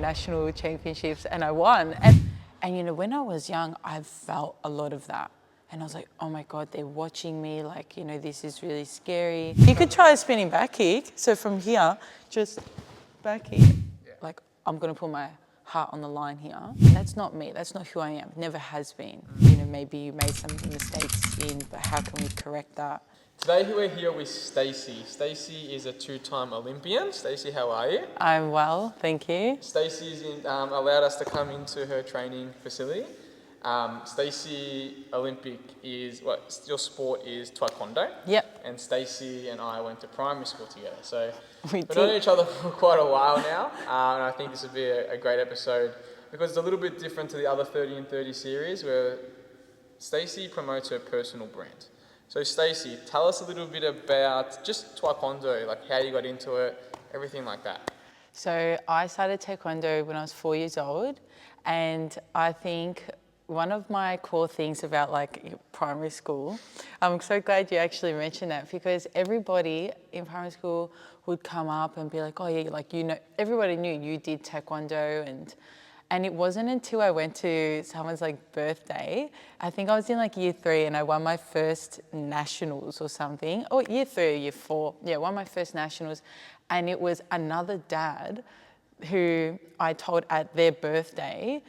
national championships and I won. And you know, when I was young, I felt a lot of that. And I was like, oh my God, they're watching me. Like, you know, this is really scary. You could try a spinning back kick. So from here, just back kick. Like, I'm gonna put my heart on the line here. That's not me, that's not who I am, never has been. You know, maybe you made some mistakes but how can we correct that? Today we're here with Stacey. Stacey is a two-time Olympian. Stacey, how are you? I'm well, thank you. Stacey's allowed us to come into her training facility. Stacey, Olympic is, your sport is taekwondo. Yep. And Stacey and I went to primary school together. So We've known each other for quite a while now. And I think this would be a great episode because it's a little bit different to the other 30 and 30 series where Stacey promotes her personal brand. So Stacey, tell us a little bit about just taekwondo, like how you got into it, everything like that. So I started taekwondo when I was 4 years old, and I think one of my core things about like primary school, I'm so glad you actually mentioned that, because everybody in primary school would come up and be like, oh yeah, like, you know, everybody knew you did taekwondo. And it wasn't until I went to someone's like birthday, I think I was in like year 3 and I won my first nationals or something. Oh, year 3 or year 4. Yeah, won my first nationals. And it was another dad who I told at their birthday,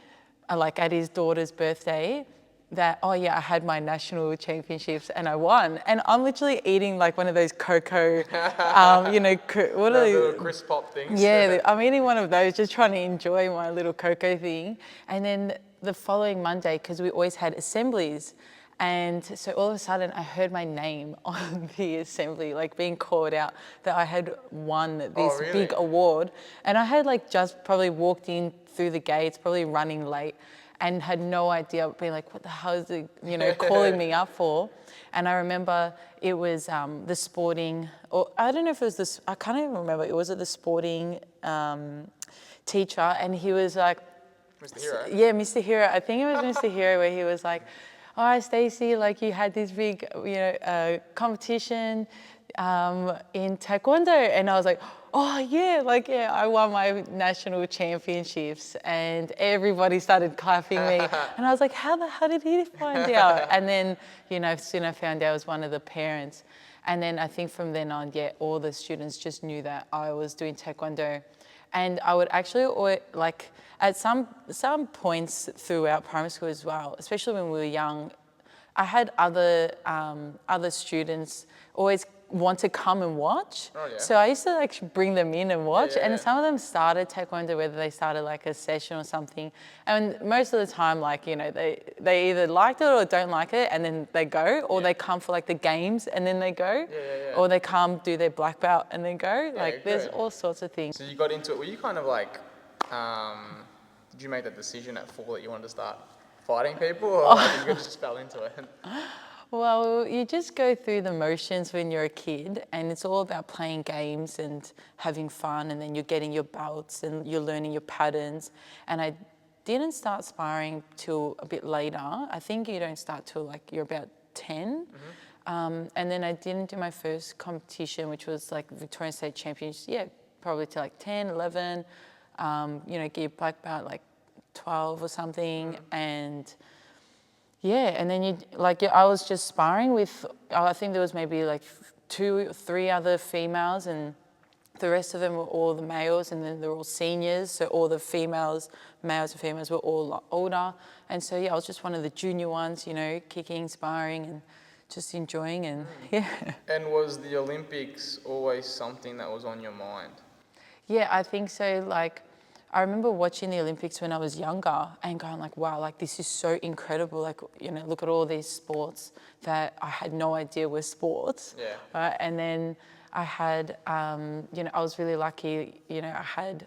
like at his daughter's birthday, that, oh yeah, I had my national championships and I won. And I'm literally eating like one of those cocoa, you know, what are they? Little crisp pop things. Yeah, I'm eating one of those, just trying to enjoy my little cocoa thing. And then the following Monday, because we always had assemblies, and so all of a sudden I heard my name on the assembly, like being called out that I had won this big award. And I had like just probably walked in through the gates, probably running late, and had no idea, being like, what the hell is it, you know, calling me up for? And I remember it was the sporting, or I don't know if it was this, I can't even remember, it was the sporting teacher, and he was like, Mr. Hero? Yeah, Mr. Hero. I think it was Mr. Hero, where he was like, all right, Stacey, like you had this big, you know, competition in taekwondo. And I was like, oh yeah, like, yeah, I won my national championships, and everybody started clapping me. And I was like, how the hell did he find out? And then, you know, soon I found out I was one of the parents. And then I think from then on, yeah, all the students just knew that I was doing taekwondo. And I would actually, like, at some points throughout primary school as well, especially when we were young, I had other students always want to come and watch. Oh, yeah. So I used to like bring them in and watch, and some of them started taekwondo, whether they started like a session or something. And most of the time, like, you know, they either liked it or don't like it, and then they go, or they come for like the games and then they go, or they come do their black belt and then go. Like, there's all sorts of things. So you got into it. Were you kind of like, did you make that decision at 4 that you wanted to start fighting people, or like you just fell into it? Well, you just go through the motions when you're a kid, and it's all about playing games and having fun, and then you're getting your belts and you're learning your patterns. And I didn't start sparring till a bit later. I think you don't start till like you're about 10. And then I didn't do my first competition, which was like Victorian State Champions, probably till like 10, 11, you know, get your black belt like 12 or something. And and then I was just sparring with, I think there was maybe like 2 or 3 other females, and the rest of them were all the males, and then they're all seniors. So all the males and females were all older. And so, I was just one of the junior ones, you know, kicking, sparring, and just enjoying, and And was the Olympics always something that was on your mind? Yeah, I think so. Like, I remember watching the Olympics when I was younger and going like, wow, like this is so incredible. Like, you know, look at all these sports that I had no idea were sports. Yeah. Right? And then I had, you know, I was really lucky, you know, I had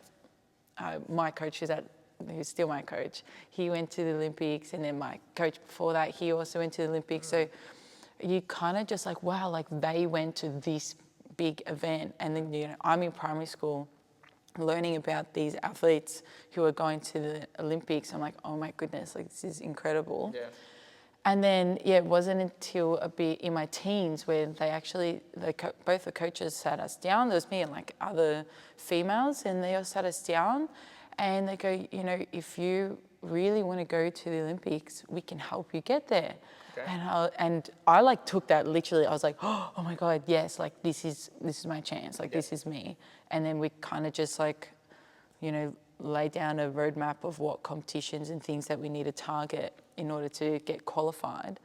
my coach who's still my coach. He went to the Olympics, and then my coach before that, he also went to the Olympics. So you kind of just like, wow, like they went to this big event. And then, you know, I'm in primary school learning about these athletes who are going to the Olympics. I'm like, oh my goodness, like this is incredible. Yeah. And then, it wasn't until a bit in my teens where they actually, both the coaches sat us down. There was me and like other females, and they all sat us down. And they go, you know, if you really want to go to the Olympics, we can help you get there. Okay. And I like took that literally. I was like, oh my God, yes, like this is my chance. Like this is me. And then we kind of just like, you know, lay down a roadmap of what competitions and things that we need to target in order to get qualified.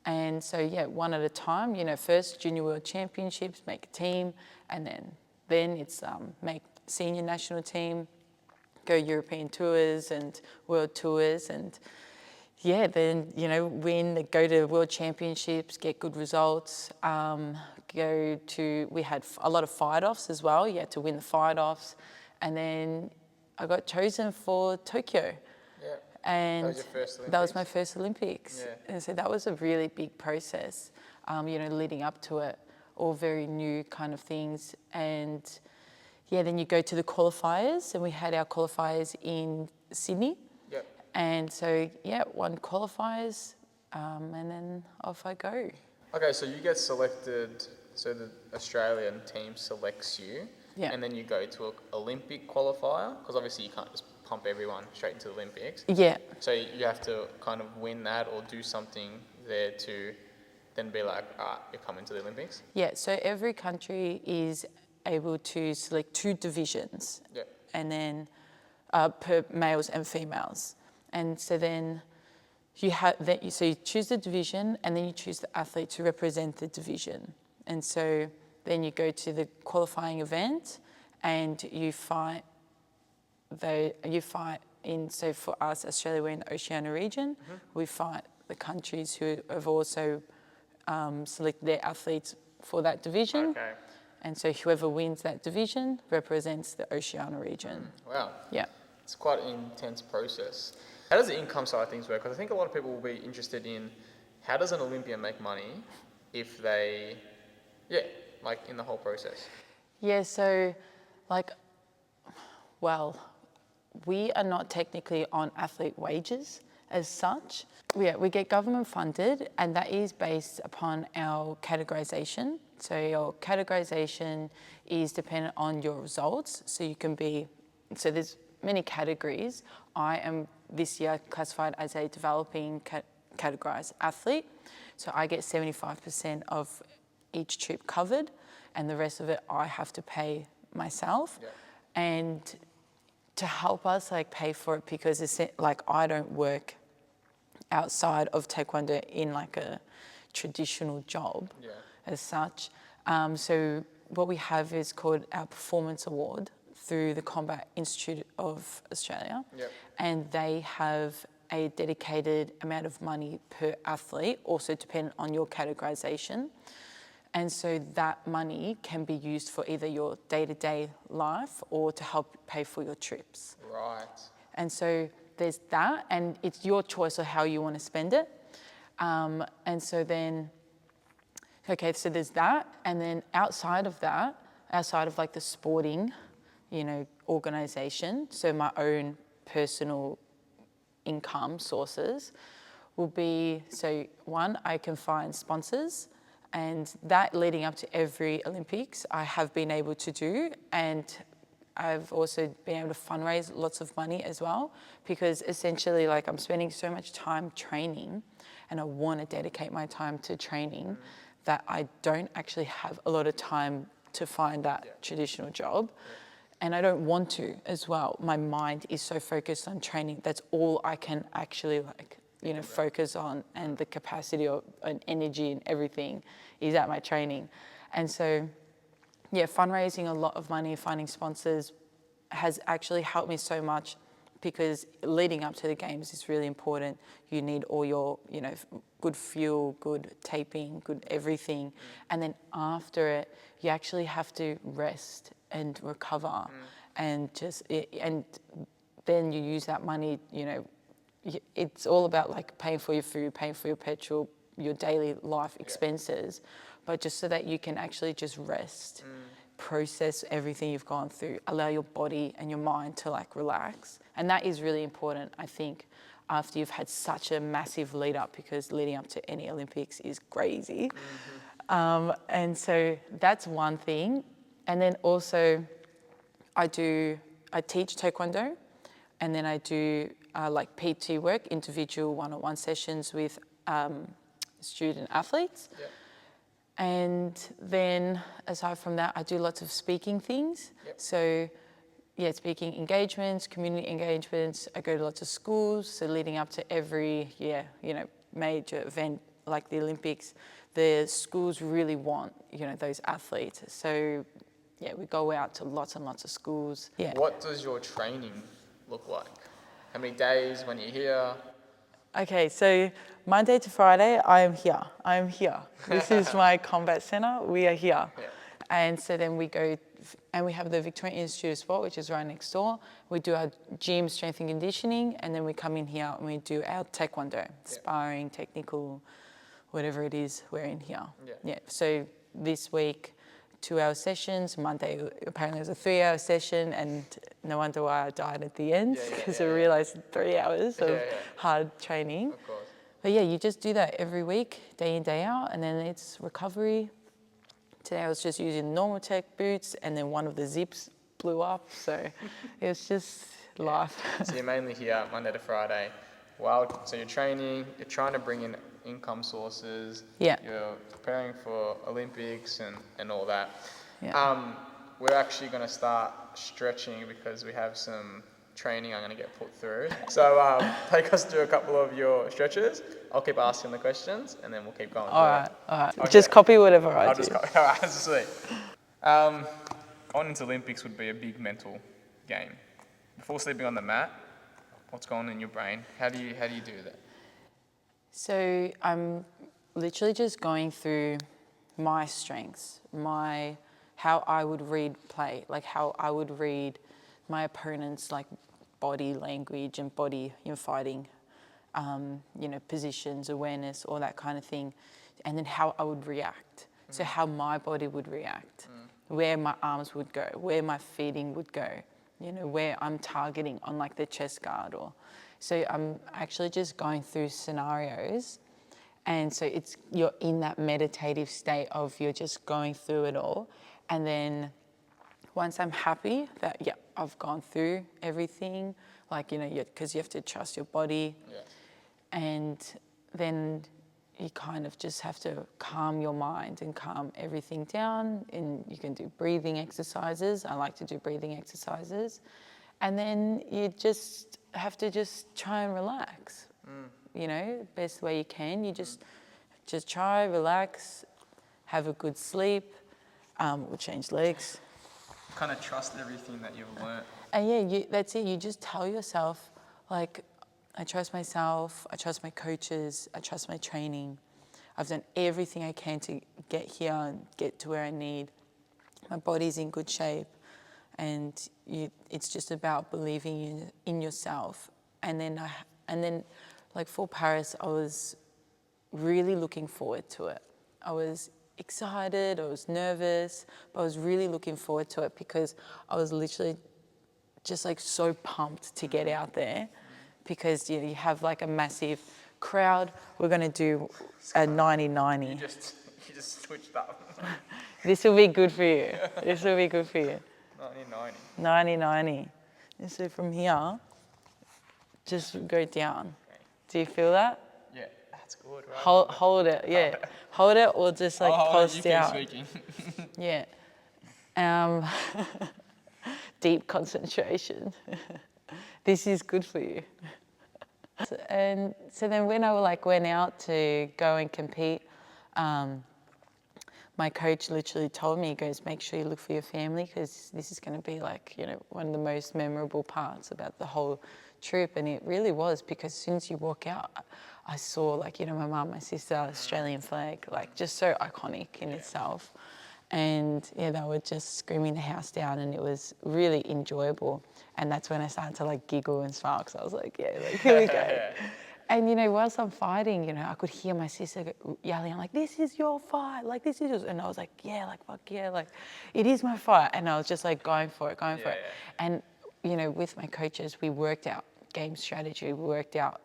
And so, yeah, one at a time, you know, first Junior World Championships, make a team, and then it's make senior national team, go European tours and world tours, and yeah, then, you know, go to World Championships, get good results, we had a lot of fight-offs as well. You had to win the fight-offs, and then I got chosen for Tokyo. Yeah. And That was your first Olympics? that was my first Olympics. Yeah. And so that was a really big process, you know, leading up to it, all very new kind of things. And yeah, then you go to the qualifiers, and we had our qualifiers in Sydney. Yep. And so, yeah, won qualifiers, and then off I go. Okay, so you get selected, so the Australian team selects you, Yeah. and then you go to an Olympic qualifier, because obviously you can't just pump everyone straight into the Olympics. Yeah. So you have to kind of win that or do something there to then be like, you're coming to the Olympics? Yeah, so every country is able to select 2 divisions, Yeah. and then per males and females. And so then you choose the division, and then you choose the athlete to represent the division. And so then you go to the qualifying event, and you fight so for us, Australia, we're in the Oceania region. Mm-hmm. We fight the countries who have also selected their athletes for that division. Okay. And so whoever wins that division represents the Oceania region. Wow. Yeah. It's quite an intense process. How does the income side of things work? Because I think a lot of people will be interested in how does an Olympian make money if they, like in the whole process? Yeah, so we are not technically on athlete wages as such. We get government funded, and that is based upon our categorization. So your categorization is dependent on your results. So there's many categories. I am this year classified as a developing categorized athlete. So I get 75% of each trip covered, and the rest of it I have to pay myself. Yeah. And to help us pay for it, because it's I don't work outside of taekwondo in a traditional job as such. So what we have is called our Performance Award through the Combat Institute of Australia. Yep. And they have a dedicated amount of money per athlete, also dependent on your categorization. And so that money can be used for either your day-to-day life or to help pay for your trips. Right. And so there's that, and it's your choice of how you want to spend it. And so then, so there's that. And then outside of that, outside of the sporting, organization, so my own personal income sources will be, so one, I can find sponsors, and that leading up to every Olympics I have been able to do, and I've also been able to fundraise lots of money as well, because essentially I'm spending so much time training, and I want to dedicate my time to training that I don't actually have a lot of time to find that traditional job. And I don't want to as well. My mind is so focused on training. That's all I can actually focus on, and the capacity and energy and everything is at my training. And so, fundraising a lot of money, finding sponsors has actually helped me so much, because leading up to the games is really important. You need all your, good fuel, good taping, good everything. And then after it, you actually have to rest and recover, and and then you use that money, it's all about paying for your food, paying for your petrol, your daily life expenses, but just so that you can actually just rest, process everything you've gone through, allow your body and your mind to relax. And that is really important, I think, after you've had such a massive lead up, because leading up to any Olympics is crazy. And so that's one thing. And then also I teach taekwondo, and then I do like PT work, individual one-on-one sessions with student athletes. Yep. And then aside from that, I do lots of speaking things. Yep. So yeah, speaking engagements, community engagements. I go to lots of schools. So leading up to every major event like the Olympics, the schools really want, those athletes. So yeah, we go out to lots and lots of schools. Yeah. What does your training look like? How many days when you're here? Okay, so Monday to Friday, I am here. This is my combat center. We are here. Yeah. And so then we go, and we have the Victorian Institute of Sport, which is right next door. We do our gym, strength and conditioning, and then we come in here and we do our taekwondo, sparring, technical, whatever it is, we're in here. Yeah. So this week, 2-hour sessions. Monday apparently was a 3-hour session, and no wonder why I died at the end, because I realised 3 hours of hard training. Of course. But yeah, you just do that every week, day in, day out, and then it's recovery. Today I was just using normal tech boots, and then one of the zips blew up, so it was just life. So you're mainly here Monday to Friday. So you're training, you're trying to bring in income sources, Yeah. You're preparing for Olympics and all that. Yeah. We're actually going to start stretching because we have some training I'm going to get put through. So take us through a couple of your stretches. I'll keep asking the questions and then we'll keep going. All right. Okay. Just copy whatever I do. All right, that's sweet. Going into Olympics would be a big mental game. Before sleeping on the mat, what's going on in your brain? How do you do that? So I'm literally just going through my strengths, how I would read play, like how I would read my opponent's like body language and body, fighting, positions, awareness, all that kind of thing, and then how I would react. So how my body would react, where my arms would go, where my feeding would go, where I'm targeting on like the chest guard so I'm actually just going through scenarios, and so you're in that meditative state of you're just going through it all, and then once I'm happy that I've gone through everything, because you have to trust your body, and then you kind of just have to calm your mind and calm everything down, and you can do breathing exercises. I like to do breathing exercises, and then you just have to just try and relax, best way you can. You just try, relax, have a good sleep, we'll change legs. Kind of trust everything that you've learnt. And that's it. You just tell yourself, like, I trust myself, I trust my coaches, I trust my training. I've done everything I can to get here and get to where I need. My body's in good shape. And it's just about believing in yourself. And then, like for Paris, I was really looking forward to it. I was excited, I was nervous, but I was really looking forward to it because I was literally just like so pumped to get out there, because you have like a massive crowd. We're gonna do a 90-90. You just switched up. This will be good for you. This will be good for you. 90-90. 90-90. And so from here, just go down. Do you feel that? Yeah, that's good. Right? Hold it, yeah. Hold it, or just like post out. Speaking. Yeah. Deep concentration. This is good for you. And so then when I went out to go and compete, my coach literally told me, he goes, make sure you look for your family, because this is going to be one of the most memorable parts about the whole trip. And it really was, because as soon as you walk out, I saw my mum, my sister, Australian flag, just so iconic in itself. And they were just screaming the house down, and it was really enjoyable. And that's when I started to giggle and smile, because I was like, here we go. And, whilst I'm fighting, I could hear my sister yelling, this is your fight, this is yours. And I was like, fuck yeah, it is my fight. And I was just going for it. And, with my coaches, we worked out game strategy, we worked out,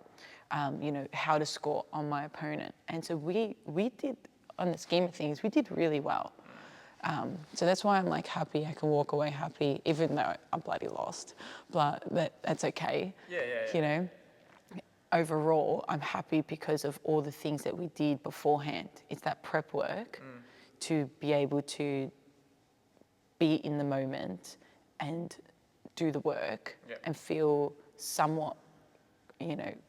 how to score on my opponent. And so we did, on the scheme of things, we did really well. So that's why I'm like happy. I can walk away happy, even though I'm bloody lost. But that's okay. Yeah. You know, overall, I'm happy because of all the things that we did beforehand. It's that prep work to be able to be in the moment and do the work and feel somewhat,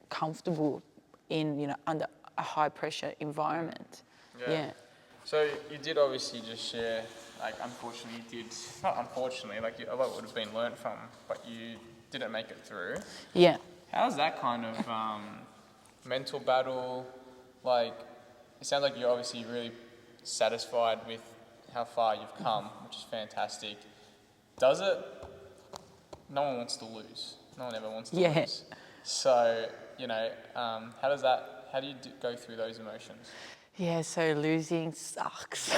comfortable in, under a high pressure environment. Yeah. So you did obviously just share, like unfortunately you did, not unfortunately, like a lot would have been learnt from, but you didn't make it through. Yeah. How's that kind of mental battle? Like, it sounds like you're obviously really satisfied with how far you've come, which is fantastic. Does it? No one wants to lose. No one ever wants to lose. So, how do you go through those emotions? Yeah, so losing sucks.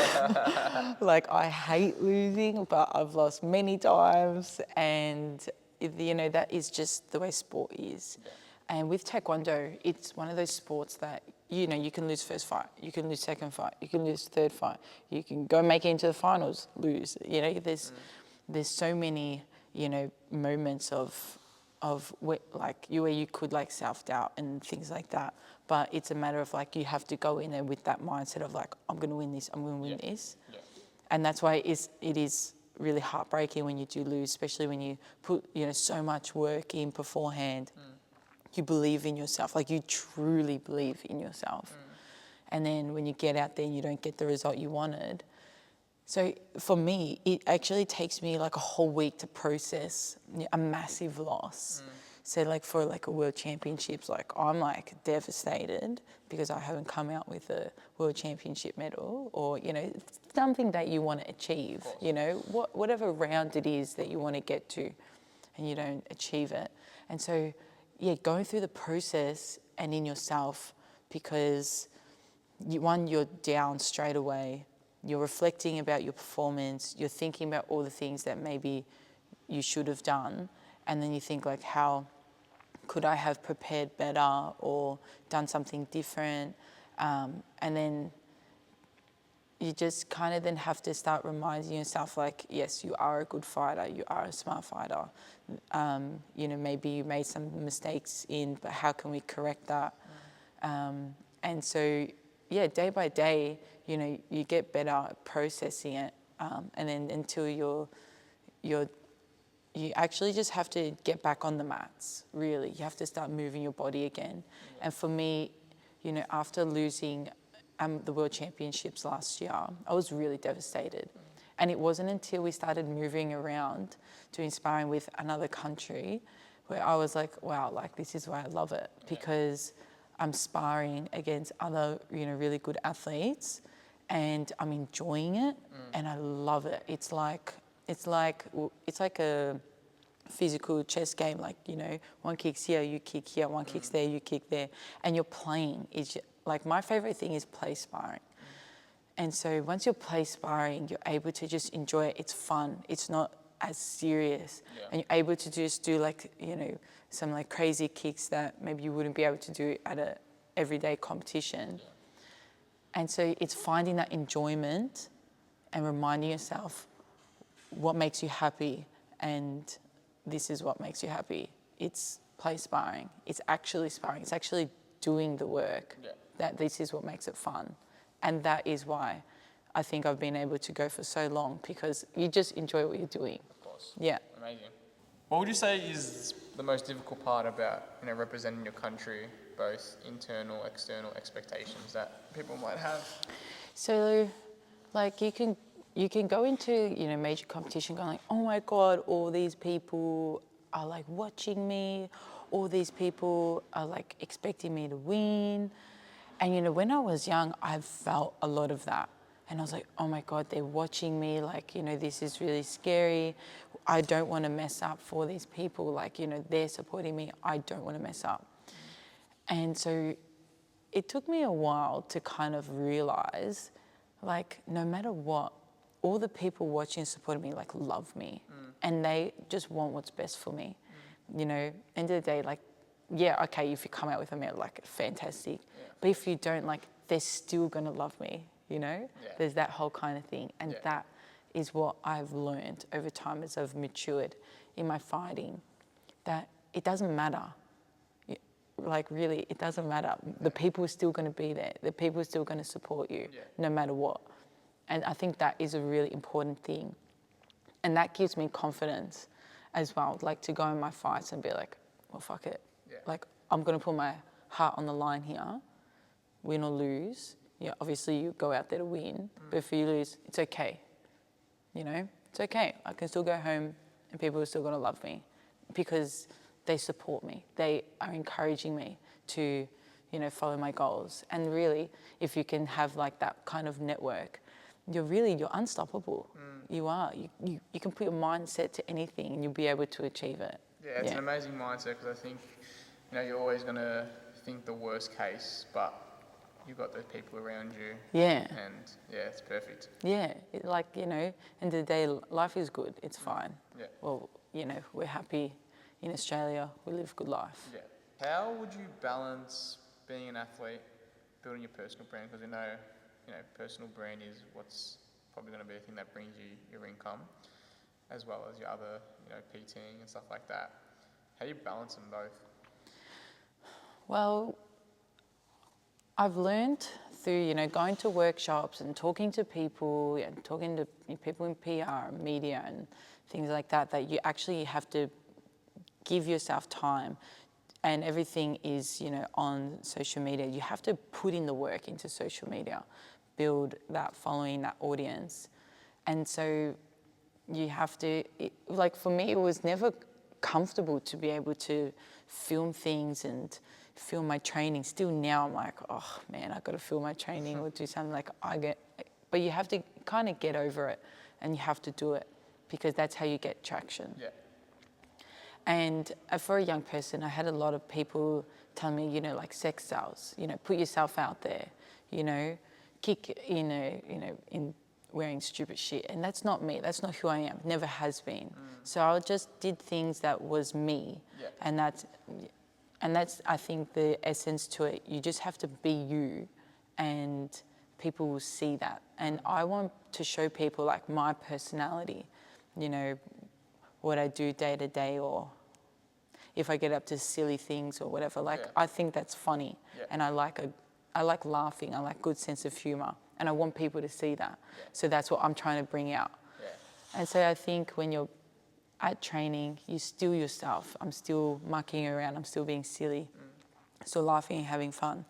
Like, I hate losing, but I've lost many times, and that is just the way sport is. Yeah. And with taekwondo, it's one of those sports that you can lose first fight, you can lose second fight, you can lose third fight, you can go make it into the finals, lose. There's so many moments of where you could like self-doubt and things like that. But it's a matter of like you have to go in there with that mindset of like, I'm going to win this, I'm going to win this. Yeah. And that's why it is really heartbreaking when you do lose, especially when you put so much work in beforehand. You believe in yourself, like you truly believe in yourself. And then when you get out there and you don't get the result you wanted. So for me, it actually takes me like a whole week to process a massive loss. So like for like a world championships, like I'm like devastated because I haven't come out with a world championship medal or, something that you want to achieve, whatever round it is that you want to get to and you don't achieve it. And so, going through the process and in yourself because you're down straight away. You're reflecting about your performance. You're thinking about all the things that maybe you should have done. And then you think like, how could I have prepared better or done something different? And then you just kind of then have to start reminding yourself like, yes, you are a good fighter. You are a smart fighter. Maybe you made some mistakes but how can we correct that? And so, day by day, you get better at processing it, and then until you actually just have to get back on the mats. Really, you have to start moving your body again. And for me, after losing the World Championships last year, I was really devastated. And it wasn't until we started moving around to inspiring with another country where I was like, wow, like this is why I love it, because I'm sparring against other, really good athletes and I'm enjoying it and I love it. It's like a physical chess game, like, one kick's here, you kick here, one kick's there, you kick there, and you're playing. Like my favorite thing is play sparring. And so once you're play sparring, you're able to just enjoy it. It's fun. It's not as serious. Yeah. And you're able to just do like, some like crazy kicks that maybe you wouldn't be able to do at a everyday competition. Yeah. And so it's finding that enjoyment and reminding yourself what makes you happy, and this is what makes you happy. It's play sparring. It's actually sparring. It's actually doing the work. Yeah. That this is what makes it fun. And that is why I think I've been able to go for so long, because you just enjoy what you're doing. Of course. Yeah. Amazing. What would you say is the most difficult part about representing your country, both internal, external expectations that people might have? So, like you can go into major competition going like, oh my God, all these people are like watching me, all these people are like expecting me to win. And when I was young, I felt a lot of that. And I was like, oh my God, they're watching me. Like, this is really scary. I don't want to mess up for these people. Like, they're supporting me. I don't want to mess up. And so it took me a while to kind of realize, like, no matter what, all the people watching and supporting me, like, love me. And they just want what's best for me. End of the day, like, yeah, okay, if you come out with a medal, like, fantastic. Yeah. But if you don't, like, they're still going to love me, Yeah. There's that whole kind of thing. And is what I've learned over time as I've matured in my fighting, that it doesn't matter. Like really, it doesn't matter. The people are still going to be there. The people are still going to support you no matter what. And I think that is a really important thing. And that gives me confidence as well, like to go in my fights and be like, well, fuck it. Yeah. Like, I'm going to put my heart on the line here, win or lose. Yeah, obviously you go out there to win, but if you lose, it's okay. You know, it's okay. I can still go home and people are still going to love me because they support me. They are encouraging me to, you know, follow my goals. And really, if you can have like that kind of network, you're unstoppable. You are. You can put your mindset to anything and you'll be able to achieve it. Yeah, it's an amazing mindset because I think, you know, you're always going to think the worst case, but you've got those people around you. Yeah. And yeah, it's perfect. Yeah, like, you know, end of the day, life is good. It's fine. Yeah. Well, you know, we're happy in Australia. We live a good life. Yeah. How would you balance being an athlete, building your personal brand? Because we know, you know, personal brand is what's probably going to be the thing that brings you your income, as well as your other, you know, PTing and stuff like that. How do you balance them both? Well, I've learned through, you know, going to workshops and talking to people and talking to people in PR and media and things like that, that you actually have to give yourself time, and everything is, you know, on social media. You have to put in the work into social media, build that following, that audience. And so you have to, like for me, it was never comfortable to be able to film things and film my training. Still now I'm like, oh man, I got to film my training or do something like but you have to kind of get over it and you have to do it because that's how you get traction. Yeah. And for a young person, I had a lot of people tell me, you know, like sex sells, you know, put yourself out there, you know, kick, in wearing stupid shit. And that's not me. That's not who I am. Never has been. So I just did things that was me. Yeah. And that's, I think, the essence to it. You just have to be you and people will see that. And I want to show people like my personality, you know, what I do day to day, or if I get up to silly things or whatever, like I think that's funny. Yeah. And I like laughing. I like good sense of humor. And I want people to see that. Yeah. So that's what I'm trying to bring out. Yeah. And so I think when you're at training, you're still yourself. I'm still mucking around. I'm still being silly. Still laughing and having fun.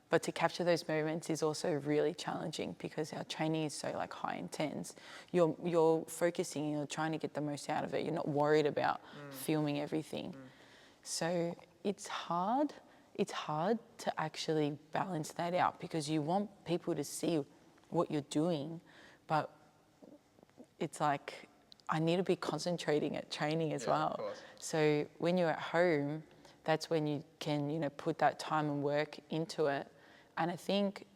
But to capture those moments is also really challenging because our training is so like high intense. You're focusing and you're trying to get the most out of it. You're not worried about filming everything. So it's hard. It's hard to actually balance that out because you want people to see what you're doing, but it's like I need to be concentrating at training as well. So when you're at home, that's when you can, you know, put that time and work into it. And I think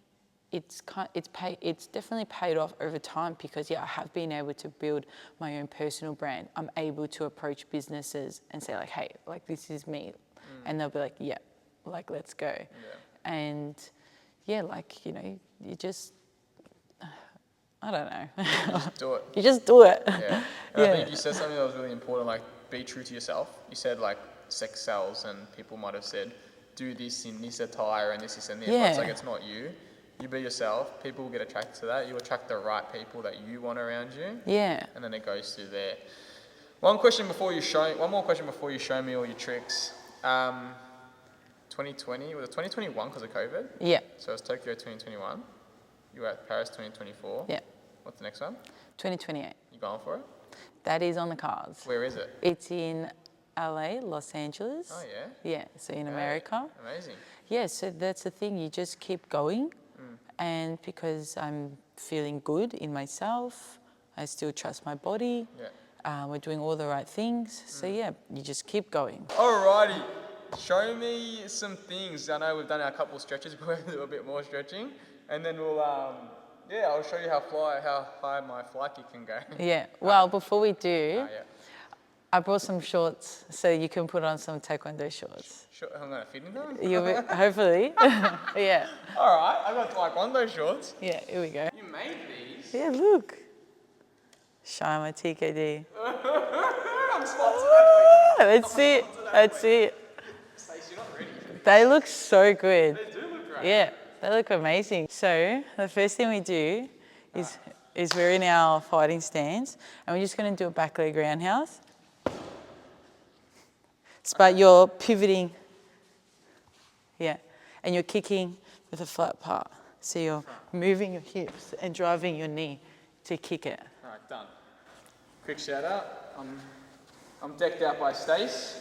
it's definitely paid off over time because I have been able to build my own personal brand. I'm able to approach businesses and say like, hey, like this is me, and they'll be like, yeah, like let's go. Yeah. And yeah, like, you know, you just, I don't know. You just do it. You just do it. Yeah. And I think you said something that was really important, like be true to yourself. You said like sex sells, and people might have said, do this in this attire and this and this. But it's like, it's not you. You be yourself. People will get attracted to that. You attract the right people that you want around you. Yeah. And then it goes through there. One more question before you show me all your tricks. 2020, was it 2021 because of COVID? Yeah. So it was Tokyo 2021. You were at Paris 2024. Yeah. What's the next one? 2028. You going for it? That is on the cards. Where is it? It's in LA, Los Angeles. Oh, yeah? Yeah, so in America. Amazing. Yeah, so that's the thing. You just keep going. And because I'm feeling good in myself, I still trust my body. Yeah. We're doing all the right things. So yeah, you just keep going. Alrighty. Show me some things. I know we've done our couple of stretches, but we'll do a bit more stretching. And then we'll, I'll show you how high my fly kick can go. Yeah, well, before we do, I brought some shorts so you can put on some taekwondo shorts. Sure, I'm going to fit in them? You'll be, hopefully. Yeah. All right, I got taekwondo shorts. Yeah, here we go. You made these? Yeah, look. Shy TKD. I'm sponsored. That's it. That's it. Stacey, you're not ready. They look so good. They do look great. Yeah, they look amazing. So the first thing we do is we're in our fighting stance, and we're just going to do a back leg roundhouse. But you're pivoting, yeah, and you're kicking with a flat part. So you're moving your hips and driving your knee to kick it. All right, done. Quick shout out. I'm decked out by Stace,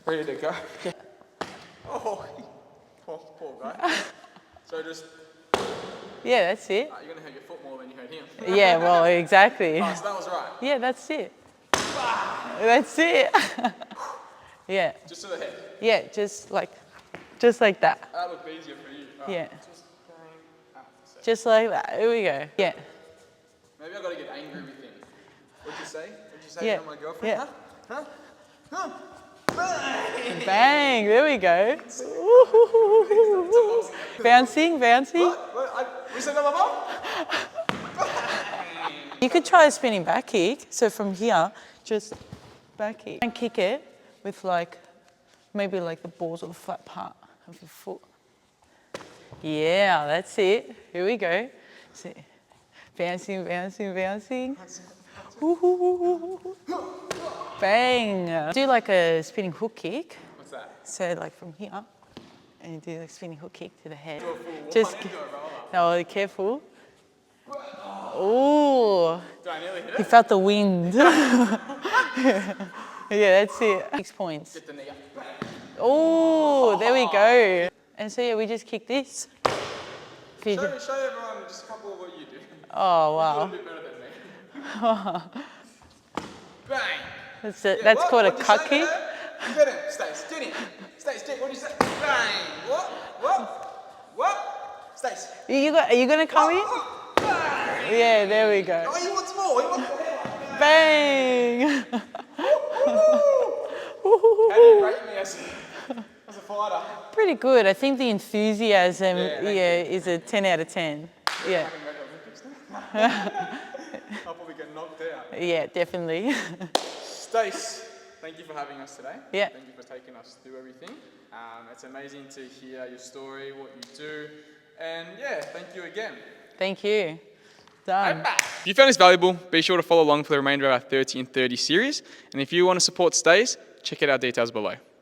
ready to go. Yeah. Oh, poor guy. So just. Yeah, that's it. You're gonna hurt your foot more than you hurt him. Yeah, well, exactly. Oh, so that was right. Yeah, that's it. That's it. Yeah. Just to the head. Yeah, just like that. That looked easier for you. Right. Yeah. Just going up. Just like that. Here we go. Yeah. Maybe I gotta get angry with him. What'd you say? What'd you say Yeah. to my girlfriend? Yeah. Huh? Huh? Bang! Bang! There we go. Bouncing. What? We said no, mama? You could try a spinning back kick. So from here, just back kick and kick it with like maybe like the balls or the flat part of your foot. Yeah, that's it. Here we go. See. Bouncing. Bang. Do like a spinning hook kick. What's that? So like from here, and you do like spinning hook kick to the head. Do a full Just no, careful. Oh, Did I nearly hit he it? felt the wind. Yeah, that's it. 6 points. Get the knee up. Oh, there we go. And so yeah, we just kick this. If you do- Show everyone just a couple of what you do. Oh A wow. little bit better than me. Bang! That's called a What'd you cut say kick. there? Get him, Stace. Get him. Stace, what'd you say? Bang! What? Stace. Are you gonna come in? Bang! Yeah, there we go. Oh, he wants more. He wants the head. Bang! How do you rate me as a fighter? Pretty good. I think the enthusiasm, Yeah, is a 10 out of 10. Yeah, I can go to Olympics then. I'll probably get knocked out. yeah, definitely. Stace, thank you for having us today. Yeah. Thank you for taking us through everything. It's amazing to hear your story, what you do, and yeah, thank you again. Thank you. Done. If you found this valuable, be sure to follow along for the remainder of our 30 in 30 series. And if you want to support Stace, check out our details below.